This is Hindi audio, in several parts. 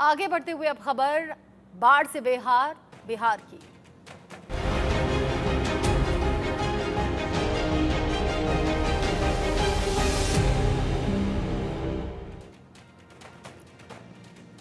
आगे बढ़ते हुए अब खबर बाढ़ से बिहार बिहार की।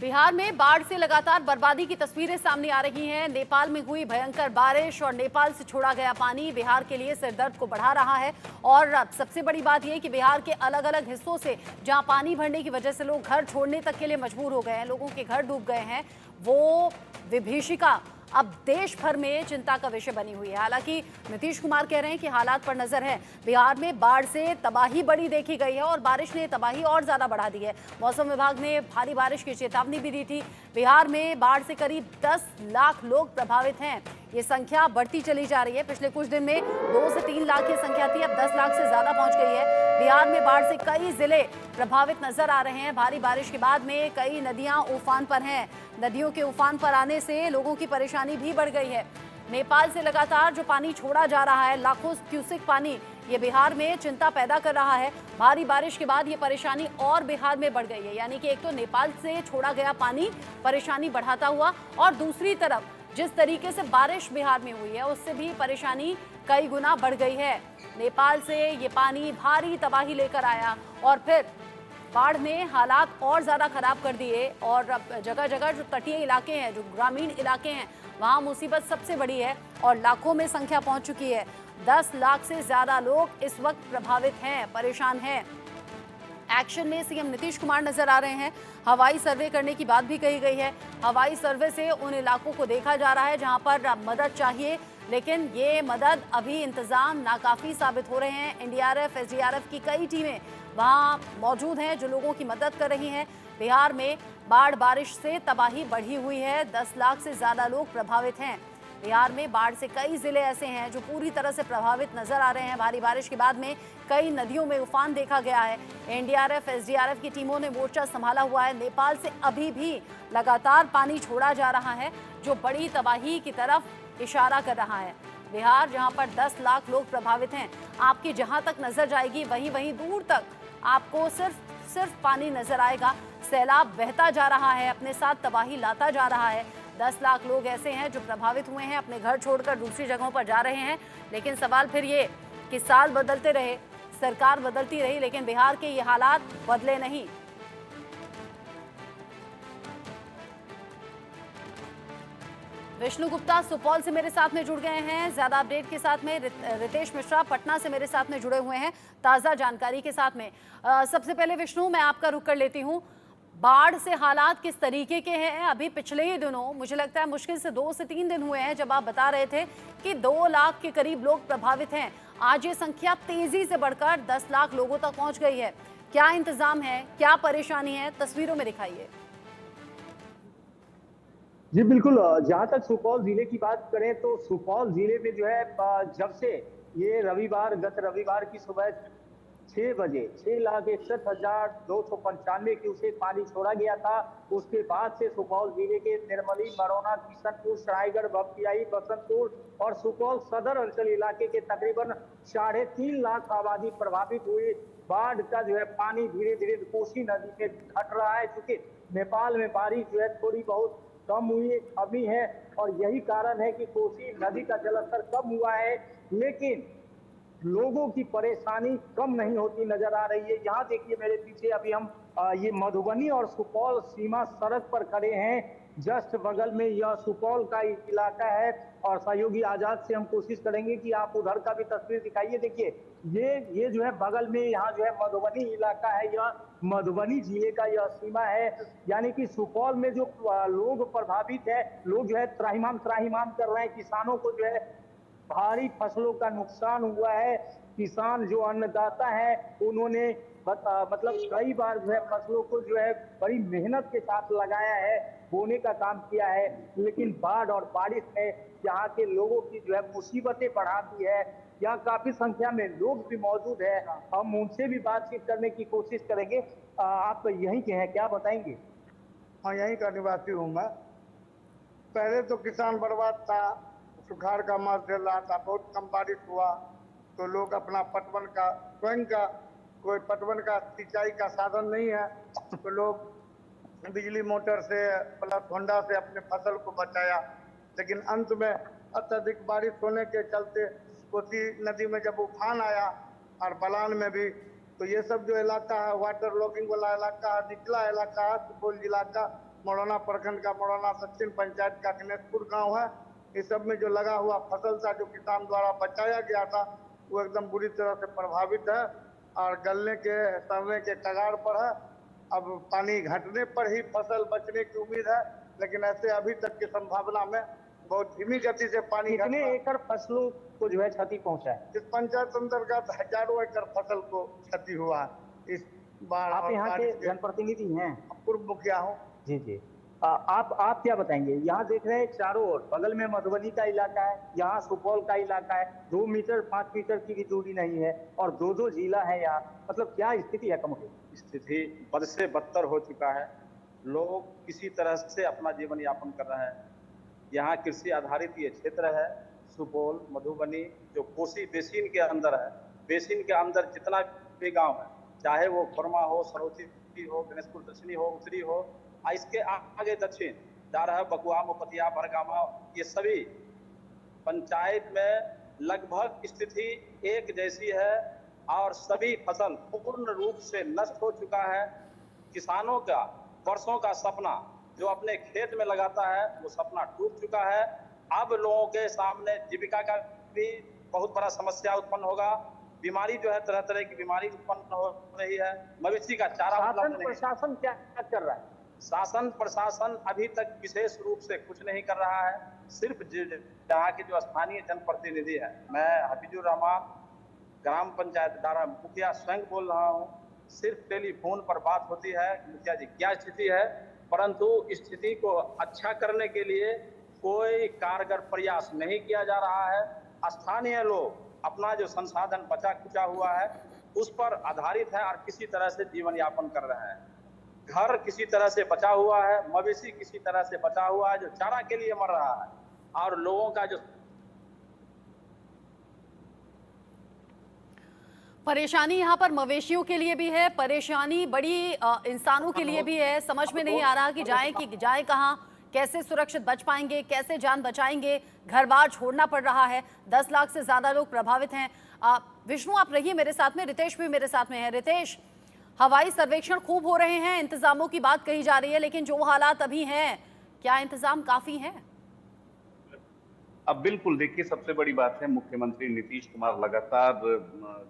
बिहार में बाढ़ से लगातार बर्बादी की तस्वीरें सामने आ रही हैं। नेपाल में हुई भयंकर बारिश और नेपाल से छोड़ा गया पानी बिहार के लिए सिरदर्द को बढ़ा रहा है। और अब सबसे बड़ी बात यह कि बिहार के अलग अलग हिस्सों से जहां पानी भरने की वजह से लोग घर छोड़ने तक के लिए मजबूर हो गए हैं, लोगों के घर डूब गए हैं, वो विभीषिका अब देश भर में चिंता का विषय बनी हुई है। हालांकि नीतीश कुमार कह रहे हैं कि हालात पर नजर है। बिहार में बाढ़ से तबाही बड़ी देखी गई है और बारिश ने तबाही और ज्यादा बढ़ा दी है। मौसम विभाग ने भारी बारिश की चेतावनी भी दी थी। बिहार में बाढ़ से करीब 10 लाख लोग प्रभावित हैं। ये संख्या बढ़ती चली जा रही है। पिछले कुछ दिन में 2 से 3 लाख की संख्या थी, अब 10 लाख से ज्यादा पहुंच गई है। बिहार में बाढ़ से कई जिले प्रभावित नजर आ रहे हैं। भारी बारिश के बाद में कई नदियां उफान पर हैं। नदियों के उफान पर आने से लोगों की परेशानी भी बढ़ गई है। नेपाल से लगातार जो पानी छोड़ा जा रहा है, लाखों क्यूसेक पानी, ये बिहार में चिंता पैदा कर रहा है। भारी बारिश के बाद ये परेशानी और बिहार में बढ़ गई है। यानी कि एक तो नेपाल से छोड़ा गया पानी परेशानी बढ़ाता हुआ, और दूसरी तरफ जिस तरीके से बारिश बिहार में हुई है उससे भी परेशानी कई गुना बढ़ गई है। नेपाल से ये पानी भारी तबाही लेकर आया और फिर बाढ़ ने हालात और ज़्यादा खराब कर दिए। और अब जगह जगह जो तटीय इलाके हैं, जो ग्रामीण इलाके हैं, वहाँ मुसीबत सबसे बड़ी है और लाखों में संख्या पहुँच चुकी है। 10 लाख से ज़्यादा लोग इस वक्त प्रभावित हैं, परेशान हैं। एक्शन में सीएम नीतीश कुमार नजर आ रहे हैं। हवाई सर्वे करने की बात भी कही गई है। हवाई सर्वे से उन इलाकों को देखा जा रहा है जहां पर मदद चाहिए, लेकिन ये मदद अभी इंतजाम नाकाफी साबित हो रहे हैं। एनडीआरएफ, एसडीआरएफ की कई टीमें वहां मौजूद हैं जो लोगों की मदद कर रही हैं। बिहार में बाढ़ बारिश से तबाही बढ़ी हुई है। 10 लाख से ज्यादा लोग प्रभावित हैं। बिहार में बाढ़ से कई जिले ऐसे हैं जो पूरी तरह से प्रभावित नजर आ रहे हैं। भारी बारिश के बाद में कई नदियों में उफान देखा गया है। एनडीआरएफ, एसडीआरएफ की टीमों ने मोर्चा संभाला हुआ है। नेपाल से अभी भी लगातार पानी छोड़ा जा रहा है जो बड़ी तबाही की तरफ इशारा कर रहा है। बिहार जहां पर 10 लाख लोग प्रभावित हैं, आपकी जहां तक नजर जाएगी वहीं वहीं दूर तक आपको सिर्फ पानी नजर आएगा। सैलाब बहता जा रहा है, अपने साथ तबाही लाता जा रहा है। 10 लाख लोग ऐसे हैं जो प्रभावित हुए हैं, अपने घर छोड़कर दूसरी जगहों पर जा रहे हैं। लेकिन सवाल फिर ये कि साल बदलते रहे, सरकार बदलती रही, लेकिन बिहार के ये हालात बदले नहीं। विष्णु गुप्ता सुपौल से मेरे साथ में जुड़ गए हैं ज्यादा अपडेट के साथ में। रितेश मिश्रा पटना से मेरे साथ में जुड़े हुए हैं ताजा जानकारी के साथ में। सबसे पहले विष्णु, मैं आपका रुख कर लेती हूँ। बाढ़ से हालात किस तरीके के हैं? अभी पिछले ही दिनों, मुझे लगता है मुश्किल से 2 से 3 दिन हुए हैं जब आप बता रहे थे कि 2 लाख के करीब लोग प्रभावित हैं। आज ये संख्या तेजी से बढ़कर 10 लाख लोगों तक पहुंच गई है। क्या इंतजाम है, क्या परेशानी है, तस्वीरों में दिखाइए। जी बिल्कुल। जहाँ तक सुपौल जिले की बात करें तो सुपौल जिले में जो है जब से ये गत रविवार की सुबह 6 बजे 6,61,295 क्यूसेक पानी छोड़ा गया था, उसके बाद से सुपौल जिले के निर्मली, मरौना, किशनपुर, सरायगढ़, बख्तियारी, बसंतपुर और सुपौल सदर अंचल इलाके के तकरीबन 3.5 लाख आबादी प्रभावित हुई। बाढ़ का जो है पानी धीरे धीरे कोसी नदी में घट रहा है, क्योंकि नेपाल में बारिश जो है थोड़ी बहुत कम हुई, कमी है, और यही कारण है कि कोसी नदी का जलस्तर कम हुआ है। लेकिन लोगों की परेशानी कम नहीं होती नजर आ रही है। यहाँ देखिए मेरे पीछे अभी हम ये मधुबनी और सुपौल सीमा सड़क पर खड़े हैं। जस्ट बगल में यह सुपौल का इलाका है और सहयोगी आजाद से हम कोशिश करेंगे कि आप उधर का भी तस्वीर दिखाइए। देखिए ये जो है बगल में, यहाँ जो है मधुबनी इलाका है, यह मधुबनी जिले का यह सीमा है। यानी कि सुपौल में जो लोग प्रभावित है, लोग जो है त्राहिमाम कर रहे हैं। किसानों को जो है भारी फसलों का नुकसान हुआ है। किसान जो अन्नदाता है उन्होंने मतलब कई बार जो है फसलों को जो है बड़ी मेहनत के साथ लगाया है, बोने का काम किया है, लेकिन बाढ़ और बारिश ने यहाँ के लोगों की जो है मुसीबतें बढ़ा दी है। यहाँ काफी संख्या में लोग भी मौजूद है, हम उनसे भी बातचीत करने की कोशिश करेंगे। आप यहीं के हैं, क्या बताएंगे? हाँ, यहीं का निवासी हूँ मैं। पहले तो किसान बर्बाद था, सुखाड़ का मार झेल रहा था, बहुत कम बारिश हुआ तो लोग अपना पटवन का, स्वयं का कोई पटवन का सिंचाई का साधन नहीं है तो लोग बिजली मोटर से प्लस होंडा से अपने फसल को बचाया। लेकिन अंत में अत्यधिक बारिश होने के चलते कोसी नदी में जब उफान आया और बलान में भी, तो ये सब जो इलाका है वाटर लॉगिंग वाला इलाका है, निचला इलाका है, सुपौल जिला का मरौना प्रखंड का मरौना दक्षिण पंचायत का गणेशपुर गांव है। इस सब में जो लगा हुआ फसल था जो किसान द्वारा बचाया गया था वो एकदम बुरी तरह से प्रभावित है और गलने के सड़ने के कगार पर है। अब पानी घटने पर ही फसल बचने की उम्मीद है, लेकिन ऐसे अभी तक की संभावना में बहुत धीमी गति से पानी कितने एकड़ फसलों को जो है क्षति पहुंचा है? इस पंचायत अंतर्गत हजारों एकड़ फसल को क्षति हुआ इस बाढ़। आप यहाँ के जनप्रतिनिधि हैं? पूर्व मुखिया हूँ। जी जी। आप क्या बताएंगे? यहाँ देख रहे हैं चारों ओर, बगल में मधुबनी का इलाका है, यहाँ सुपौल का इलाका है, 2 मीटर 5 मीटर की भी दूरी नहीं है और दो जिला है यहाँ। मतलब क्या स्थिति है कमोटी? स्थिति बद से बदतर हो चुका है। लोग किसी तरह से अपना जीवन यापन कर रहे हैं। यहाँ कृषि आधारित ये क्षेत्र है सुपौल मधुबनी, जो कोसी बेसिन के अंदर है। बेसिन के अंदर जितना भी गांव है, चाहे वो खुरमा हो, सरौती हो, गणेशपुर दक्षिणी हो, उत्तरी हो, इसके आगे दक्षिण जा रहा है बकुआ, मुपतिया, बरगामा, ये सभी पंचायत में लगभग स्थिति एक जैसी है और सभी फसल पूर्ण रूप से नष्ट हो चुका है। किसानों का वर्षों का सपना जो अपने खेत में लगाता है वो सपना टूट चुका है। अब लोगों के सामने जीविका का भी बहुत बड़ा समस्या उत्पन्न होगा। बीमारी जो है, तरह तरह की बीमारी उत्पन्न हो रही है। मवेशी का चारा उपलब्ध नहीं। प्रशासन क्या कर रहा है? शासन प्रशासन अभी तक विशेष रूप से कुछ नहीं कर रहा है। सिर्फ यहाँ के जो स्थानीय जनप्रतिनिधि है, मैं हफीजुर रहमान ग्राम पंचायत डारा मुखिया स्वयं बोल रहा हूँ, सिर्फ टेलीफोन पर बात होती है मुखिया जी क्या स्थिति है, परंतु स्थिति को अच्छा करने के लिए कोई कारगर प्रयास नहीं किया जा रहा है। स्थानीय लोग अपना जो संसाधन बचा खुचा हुआ है उस पर आधारित है और किसी तरह से जीवन यापन कर रहे हैं। घर किसी तरह से बचा हुआ है, मवेशी किसी तरह से बचा हुआ है जो चारा के लिए मर रहा है और लोगों का जो परेशानी यहाँ पर मवेशियों के लिए भी है, परेशानी बड़ी इंसानों के लिए भी है। समझ में नहीं आ रहा कि जाएं कहाँ, कैसे सुरक्षित बच पाएंगे, कैसे जान बचाएंगे। घर बार छोड़ना पड़ रहा है। 10 लाख से ज्यादा लोग प्रभावित हैं। विष्णु आप रहिए मेरे साथ में, रितेश भी मेरे साथ में है। रितेश, हवाई सर्वेक्षण खूब हो रहे हैं, इंतजामों की बात कही जा रही है, लेकिन जो हालात अभी हैं, क्या इंतजाम काफी हैं? अब बिल्कुल देखिए, सबसे बड़ी बात है मुख्यमंत्री नीतीश कुमार लगातार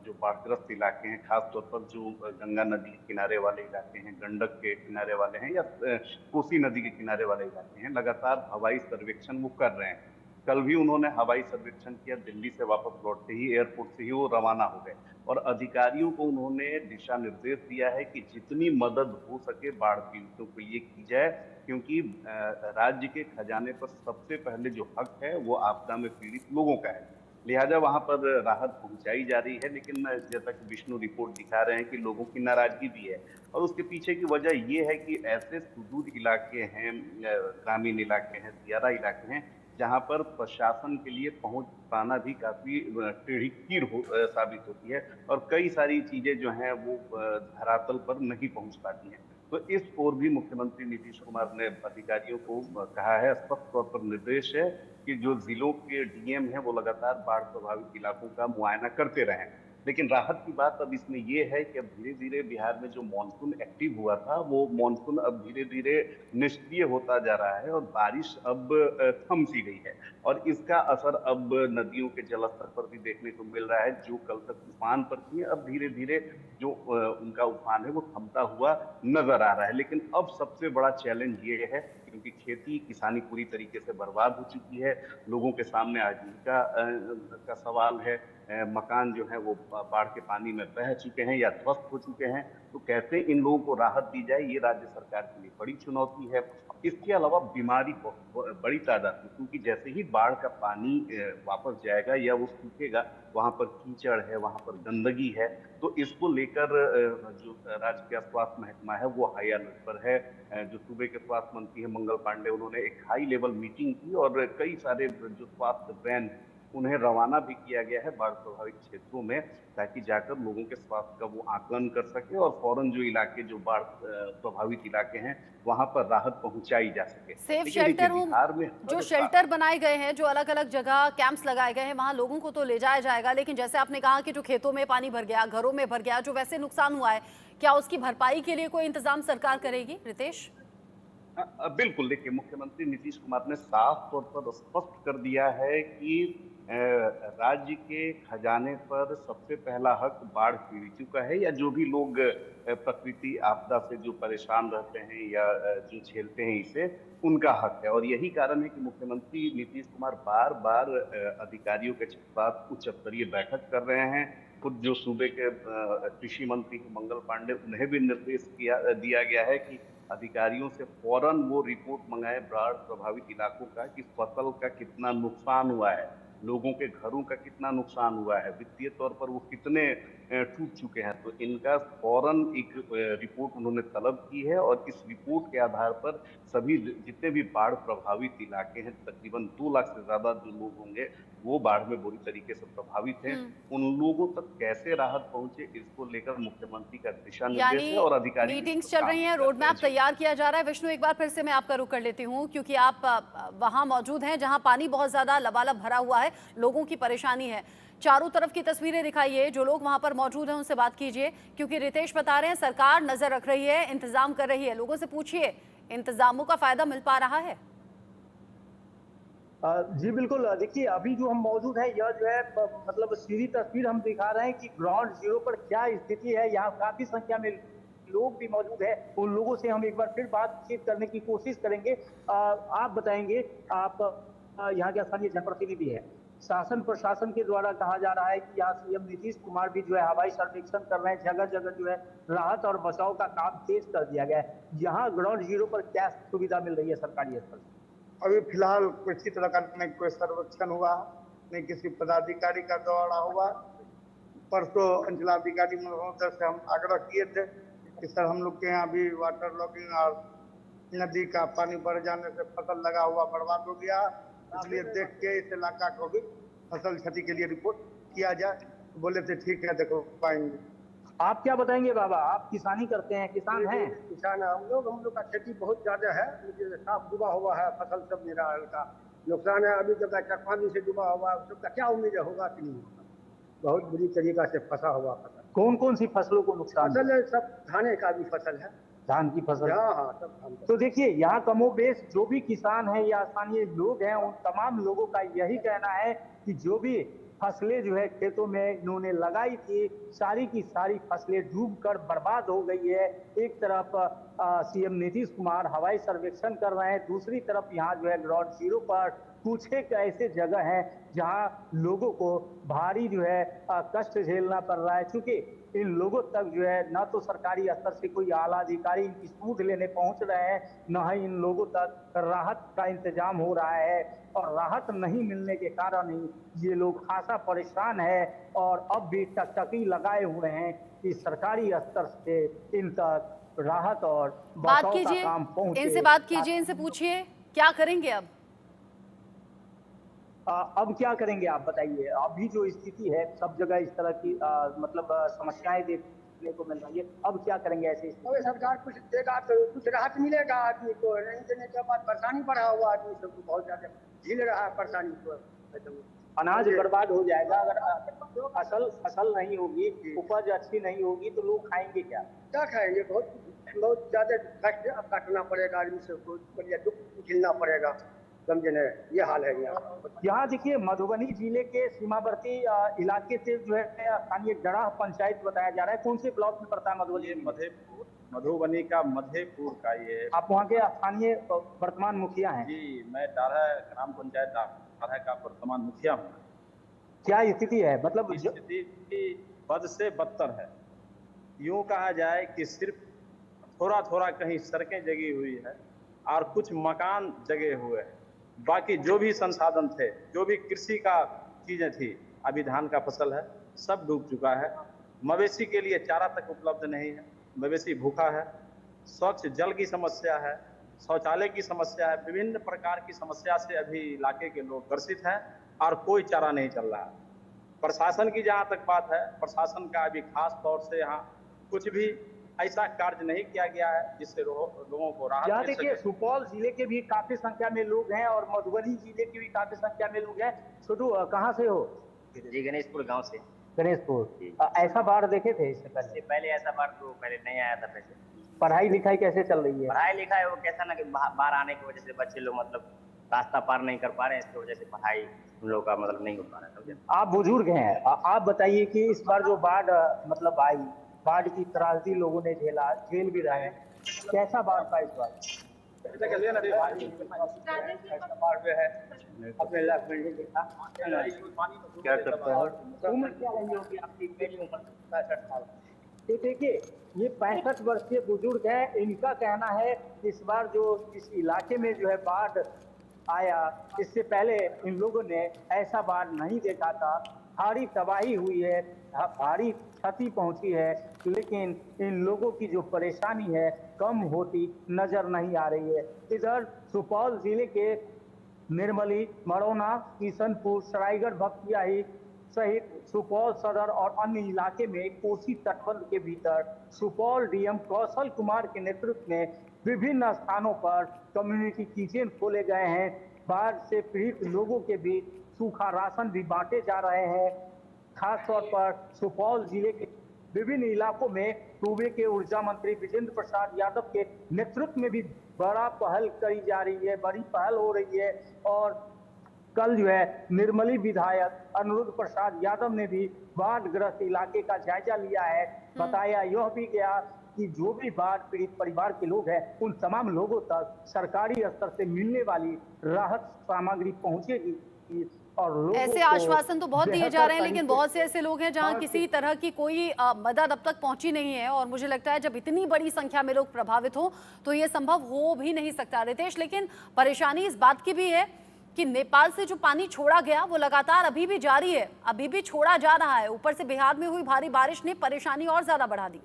जो बाढ़ग्रस्त इलाके हैं, खासतौर पर जो गंगा नदी के किनारे वाले इलाके हैं, गंडक के किनारे वाले हैं या कोसी नदी के किनारे वाले इलाके हैं, लगातार हवाई सर्वेक्षण वो कर रहे हैं। कल भी उन्होंने हवाई सर्वेक्षण किया। दिल्ली से वापस लौटते ही एयरपोर्ट से ही वो रवाना हो गए और अधिकारियों को उन्होंने दिशा निर्देश दिया है कि जितनी मदद हो सके बाढ़ पीड़ितों को ये की जाए, क्योंकि राज्य के खजाने पर सबसे पहले जो हक है वो आपदा में पीड़ित लोगों का है। लिहाजा वहां पर राहत पहुंचाई जा रही है। लेकिन जैसा कि विष्णु रिपोर्ट दिखा रहे हैं कि लोगों की नाराजगी भी है और उसके पीछे की वजह ये है कि ऐसे सुदूर इलाके हैं, ग्रामीण इलाके हैं, दियारा इलाके हैं, जहां पर प्रशासन के लिए पहुंच पाना भी काफी टेढ़ी कीर साबित होती है और कई सारी चीजें जो हैं वो धरातल पर नहीं पहुंच पाती हैं। तो इस ओर भी मुख्यमंत्री नीतीश कुमार ने अधिकारियों को कहा है, स्पष्ट तौर पर निर्देश है कि जो जिलों के डीएम हैं वो लगातार बाढ़ प्रभावित इलाकों का मुआयना करते रहें। लेकिन राहत की बात अब इसमें ये है कि अब धीरे धीरे बिहार में जो मानसून एक्टिव हुआ था वो मानसून अब धीरे धीरे निष्क्रिय होता जा रहा है और बारिश अब थम सी गई है और इसका असर अब नदियों के जलस्तर पर भी देखने को मिल रहा है। जो कल तक उफान पर थी, अब धीरे धीरे जो उनका उफान है वो थमता हुआ नजर आ रहा है। लेकिन अब सबसे बड़ा चैलेंज ये है क्योंकि खेती किसानी पूरी तरीके से बर्बाद हो चुकी है, लोगों के सामने आजीविका का सवाल है, मकान जो है वो बाढ़ के पानी में बह चुके हैं या ध्वस्त हो चुके हैं। तो कैसे इन लोगों को राहत दी जाए, ये राज्य सरकार के लिए बड़ी चुनौती है। इसके अलावा बीमारी बड़ी तादाद में, क्योंकि जैसे ही बाढ़ का पानी वापस जाएगा या वो सूखेगा, वहां पर कीचड़ है, वहां पर गंदगी है, तो इसको लेकर जो राज्य का स्वास्थ्य महकमा है वो हाई अलर्ट पर है। जो सूबे के स्वास्थ्य मंत्री है मंगल पांडे, उन्होंने एक हाई लेवल मीटिंग की और कई सारे जो स्वास्थ्य वैन उन्हें रवाना भी किया गया है बाढ़ प्रभावित क्षेत्रों में, ताकि जाकर लोगों के स्वास्थ्य का वो आकलन कर सके और फौरन जो इलाके, जो बाढ़ प्रभावित इलाके हैं, वहां पर राहत पहुंचाई जा सके। सेफ लेकिन देखिए, शेल्टर होम, बिहार में जो शेल्टर बनाए गए हैं, जो अलग अलग जगह कैंप्स लगाए गए हैं, वहां लोगों को तो ले जाया जाएगा, लेकिन जैसे आपने कहा कि जो खेतों में पानी भर गया, घरों में भर गया, जो वैसे नुकसान हुआ है, क्या उसकी भरपाई के लिए कोई इंतजाम सरकार करेगी? रितेश, बिल्कुल, देखिए, मुख्यमंत्री नीतीश कुमार ने साफ तौर पर स्पष्ट कर दिया है कि राज्य के खजाने पर सबसे पहला हक बाढ़ पीड़ितों का है, या जो भी लोग प्रकृति आपदा से जो परेशान रहते हैं या जो झेलते हैं इसे, उनका हक है। और यही कारण है कि मुख्यमंत्री नीतीश कुमार बार बार अधिकारियों के साथ उच्च स्तरीय बैठक कर रहे हैं। खुद जो सूबे के कृषि मंत्री मंगल पांडे, उन्हें भी निर्देश दिया गया है कि अधिकारियों से फौरन वो रिपोर्ट मंगाए बाढ़ प्रभावित इलाकों का, कि फसल का कितना नुकसान हुआ है, लोगों के घरों का कितना नुकसान हुआ है, वित्तीय तौर पर वो कितने टूट चुके हैं। तो इनका फौरन एक रिपोर्ट उन्होंने तलब की है, और इस रिपोर्ट के आधार पर सभी जितने भी बाढ़ प्रभावित इलाके हैं, तकरीबन 2 लाख से ज्यादा जो लोग होंगे वो बाढ़ में बुरी तरीके से प्रभावित हैं, उन लोगों तक कैसे राहत पहुंचे, इसको लेकर मुख्यमंत्री का दिशा निर्देश है और अधिकारी मीटिंग्स चल रही हैं, रोड मैप तैयार किया जा रहा है। विष्णु, एक बार फिर से मैं आपका रुख कर लेती हूँ, क्योंकि आप वहां मौजूद हैं जहां पानी बहुत ज्यादा लबालब भरा हुआ है, लोगों की परेशानी है। चारों तरफ की तस्वीरें दिखाइए, जो लोग वहां पर मौजूद हैं उनसे बात कीजिए, क्योंकि रितेश बता रहे हैं सरकार नजर रख रही है, इंतजाम कर रही है। लोगों से पूछिए, इंतजामों का फायदा मिल पा रहा है? जी बिल्कुल, देखिए अभी जो हम मौजूद है, यह जो है मतलब सीधी तस्वीर हम दिखा रहे हैं कि ग्राउंड जीरो पर क्या स्थिति है। यहाँ काफी संख्या में लोग भी मौजूद है, उन लोगों से हम एक बार फिर बातचीत करने की कोशिश करेंगे। आप बताएंगे, आप यहाँ के स्थानीय जनप्रतिनिधि है, शासन प्रशासन के द्वारा कहा जा रहा है कि यहाँ सीएम नीतीश कुमार भी जो है हवाई सर्वेक्षण कर रहे हैं, जगह जगह जो है राहत और बचाव का काम तेज कर दिया गया है। यहाँ ग्राउंड जीरो पर क्या सुविधा मिल रही है सरकारी स्तर से? अभी फिलहाल किसी तरह का नहीं कोई सर्वेक्षण हुआ, नहीं किसी पदाधिकारी का दौरा हुआ। परसों अंचलाधिकारी महोदय से हम आग्रह किए थे कि सर हम लोग के यहाँ भी वाटर लॉगिंग और नदी का पानी बढ़ जाने से फसल लगा हुआ बर्बाद हो गया, इसलिए देख के इस इलाका को भी फसल क्षति के लिए रिपोर्ट किया जाए। बोले थे ठीक है, देखो पाएंगे। आप क्या बताएंगे बाबा, आप किसानी करते हैं, किसान हैं? किसान हम लोग का खेती बहुत ज्यादा है, साफ डूबा हुआ है, फसल सब मेरा हल्का नुकसान है। अभी जब 4-5 दिन से डूबा हुआ है, उसका क्या उम्मीद होगा कि नहीं होगा, बहुत बुरी तरीका से फंसा हुआ फसल। कौन कौन सी फसलों को नुकसान? फसल है, सब धाने का भी फसल है, धान की फसल। हाँ हाँ, सब धान। तो देखिए, यहाँ कमोबेश जो भी किसान है या स्थानीय लोग हैं, उन तमाम लोगों का यही कहना है कि जो भी फसलें जो है खेतों में इन्होंने लगाई थी, सारी की सारी फसलें डूबकर बर्बाद हो गई है। एक तरफ सीएम नीतीश कुमार हवाई सर्वेक्षण कर रहे हैं, दूसरी तरफ यहाँ जो है ग्राउंड जीरो पर कुछ एक ऐसे जगह हैं जहाँ लोगों को भारी जो है कष्ट झेलना पड़ रहा है, क्योंकि इन लोगों तक जो है न तो सरकारी स्तर से कोई आला अधिकारी इनकी सूद लेने पहुंच रहे हैं, न ही इन लोगों तक राहत का इंतजाम हो रहा है। और राहत नहीं मिलने के कारण ही ये लोग खासा परेशान है, और अब भी टकटकी लगाए हुए हैं कि सरकारी स्तर से इन तक राहत और बचाव का काम पहुंचे। इनसे बात कीजिए, इनसे पूछिए क्या करेंगे अब क्या करेंगे आप बताइए। अभी जो स्थिति है सब जगह इस तरह की मतलब समस्याएं देखने को मिल रही है, अब क्या करेंगे ऐसे? सरकार कुछ देगा तो कुछ राहत मिलेगा आदमी को, नहीं देने के बाद परेशानी बढ़ा हुआ आदमी सबको बहुत ज्यादा झेल रहा है परेशानी को। अनाज बर्बाद हो जाएगा अगर फसल नहीं होगी, उपज अच्छी नहीं होगी तो लोग खाएंगे क्या? क्या खाएंगे? बहुत ज्यादा कष्ट काटना पड़ेगा आदमी सबको, दुख झेलना पड़ेगा, समझे न, ये हाल है यहाँ देखिए, मधुबनी जिले के सीमावर्ती इलाके से जो है स्थानीय गढ़ा पंचायत बताया जा रहा है। कौन से ब्लॉक में पड़ता है मधुबनी? मधुबनी का मधेपुर का ये। आप वहाँ के स्थानीय वर्तमान मुखिया हैं? जी, मैं डारा ग्राम पंचायत डारा का वर्तमान मुखिया हूँ। क्या स्थिति है? मतलब स्थिति बद से बदतर है। यूं कहा जाए कि सिर्फ थोड़ा थोड़ा कहीं सड़कें जगी हुई है और कुछ मकान जगे हुए हैं, बाकी जो भी संसाधन थे, जो भी कृषि का चीजें थी, अभी धान का फसल है, सब डूब चुका है। मवेशी के लिए चारा तक उपलब्ध नहीं है, मवेशी भूखा है। स्वच्छ जल की समस्या है, शौचालय की समस्या है, विभिन्न प्रकार की समस्या से अभी इलाके के लोग ग्रसित हैं। और कोई चारा नहीं चल रहा है। प्रशासन की जहां तक बात है, प्रशासन का अभी खास तौर से यहाँ कुछ भी ऐसा कार्य नहीं किया गया है जिससे लोगों को राहत यहाँ मिल देखिए सके। सुपौल जिले के भी काफी संख्या में लोग हैं और मधुबनी जिले के भी काफी संख्या में लोग हैं। छोटू कहाँ से हो? जी गणेशपुर गांव से। गणेशपुर। ऐसा बाढ़ देखे थे इससे पहले? इससे पहले ऐसा बाढ़ तो पहले नहीं आया था। वैसे पढ़ाई लिखाई कैसे चल रही है? पढ़ाई लिखाई वो कैसा ना कि बाढ़ आने की वजह से बच्चे लोग मतलब रास्ता पार नहीं कर पा रहे हैं, इसकी वजह से पढ़ाई उन लोगों का मतलब नहीं हो पा रहा है। आप बुजुर्ग हैं, आप बताइए कि इस बार जो बाढ़ मतलब आई, बाढ़ की त्रासदी लोगों ने झेल भी रहे हैं, कैसा बाढ़ था इस बार? बाढ़ जो है अपने लाख में नहीं देखा। क्या करता है? उम्र क्या रही होगी आपकी? मेरी उम्र 65 साल। तो देखिए ये 65 वर्षीय बुजुर्ग है, इनका कहना है इस बार जो इस इलाके में जो है बाढ़ आया, इससे पहले इन लोगों ने ऐसा बाढ़ नहीं देखा था। भारी तबाही हुई है, भारी क्षति पहुंची है, लेकिन इन लोगों की जो परेशानी है कम होती नजर नहीं आ रही है। इधर सुपौल जिले के निर्मली, मरौना, किशनपुर, सरायगढ़, भपटियाही सहित सुपौल सदर और अन्य इलाके में कोसी तटबंध के भीतर सुपौल डीएम कौशल कुमार के नेतृत्व में विभिन्न स्थानों पर कम्युनिटी किचन खोले गए हैं। बाढ़ से पीड़ित लोगों के बीच सूखा राशन भी बांटे जा रहे हैं। खास तौर पर सुपौल जिले के विभिन्न इलाकों में सूबे के ऊर्जा मंत्री विजेंद्र प्रसाद यादव के नेतृत्व में भी बड़ा पहल करी जा रही है, बड़ी पहल हो रही है। और कल जो है निर्मली विधायक अनुरुद्ध प्रसाद यादव ने भी बाढ़ग्रस्त इलाके का जायजा लिया है। बताया यह भी गया कि जो भी बाढ़ पीड़ित परिवार के लोग हैं उन तमाम लोगों तक सरकारी स्तर से मिलने वाली राहत सामग्री पहुंचेगी। और लोगों ऐसे को आश्वासन तो बहुत दिए जा रहे हैं, लेकिन तरीके बहुत से ऐसे लोग हैं जहां किसी तरह की कोई मदद अब तक पहुंची नहीं है। और मुझे लगता है जब इतनी बड़ी संख्या में लोग प्रभावित हो तो ये संभव हो भी नहीं सकता रितेश। लेकिन परेशानी इस बात की भी है कि नेपाल से जो पानी छोड़ा गया वो लगातार अभी भी जारी है, अभी भी छोड़ा जा रहा है। ऊपर से बिहार में हुई भारी बारिश ने परेशानी और ज्यादा बढ़ा दी।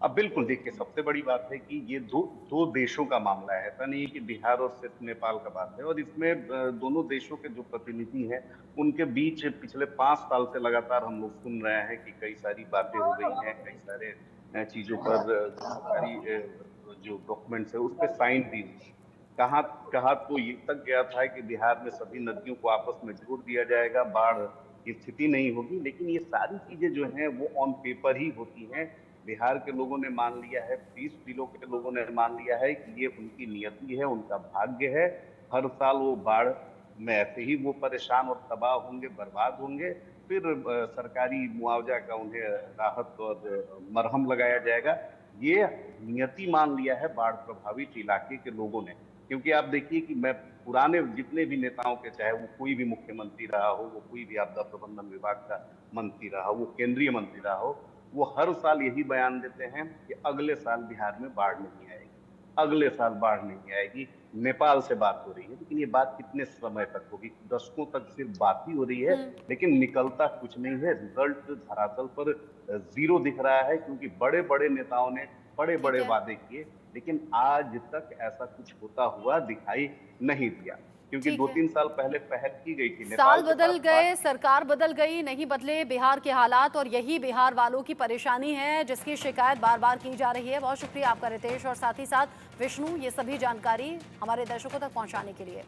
अब बिल्कुल देखिए, सबसे बड़ी बात है कि ये दो देशों का मामला है, ऐसा नहीं है कि बिहार और सिर्फ नेपाल का बात है। और इसमें दोनों देशों के जो प्रतिनिधि हैं उनके बीच पिछले 5 साल से लगातार हम लोग सुन रहे हैं कि कई सारी बातें हो गई हैं, कई सारे चीजों पर सारी जो डॉक्यूमेंट्स है उस पर साइन भी हुई। कहा तो ये तक गया था कि बिहार में सभी नदियों को आपस में जोड़ दिया जाएगा, बाढ़ की स्थिति नहीं होगी। लेकिन ये सारी चीजें जो हैं वो ऑन पेपर ही होती हैं। बिहार के लोगों ने मान लिया है, 20 जिलों के लोगों ने मान लिया है कि ये उनकी नियति है, उनका भाग्य है। हर साल वो बाढ़ में ऐसे ही वो परेशान और तबाह होंगे, बर्बाद होंगे। फिर सरकारी मुआवजा का उन्हें राहत और मरहम लगाया जाएगा। ये नियति मान लिया है बाढ़ प्रभावित इलाके के लोगों ने। क्योंकि आप देखिए कि मैं पुराने जितने भी नेताओं के, चाहे वो कोई भी मुख्यमंत्री रहा हो, वो कोई भी आपदा प्रबंधन विभाग का मंत्री रहा हो, वो केंद्रीय मंत्री रहा हो, वो हर साल यही बयान देते हैं कि अगले साल बिहार में बाढ़ नहीं आएगी, अगले साल बाढ़ नहीं आएगी। नेपाल से बात हो रही है, लेकिन ये बात कितने समय तक होगी? दशकों तक सिर्फ बात ही हो रही है, लेकिन निकलता कुछ नहीं है। रिजल्ट धरातल पर जीरो दिख रहा है, क्योंकि बड़े बड़े नेताओं ने बड़े बड़े वादे किए, लेकिन आज तक ऐसा कुछ होता हुआ दिखाई नहीं दिया। क्योंकि 2-3 साल पहले पहल की गई थी। साल बदल गए, सरकार बदल गई, नहीं बदले बिहार के हालात। और यही बिहार वालों की परेशानी है जिसकी शिकायत बार बार की जा रही है। बहुत शुक्रिया आपका रितेश, और साथ ही साथ विष्णु, ये सभी जानकारी हमारे दर्शकों तक पहुंचाने के लिए।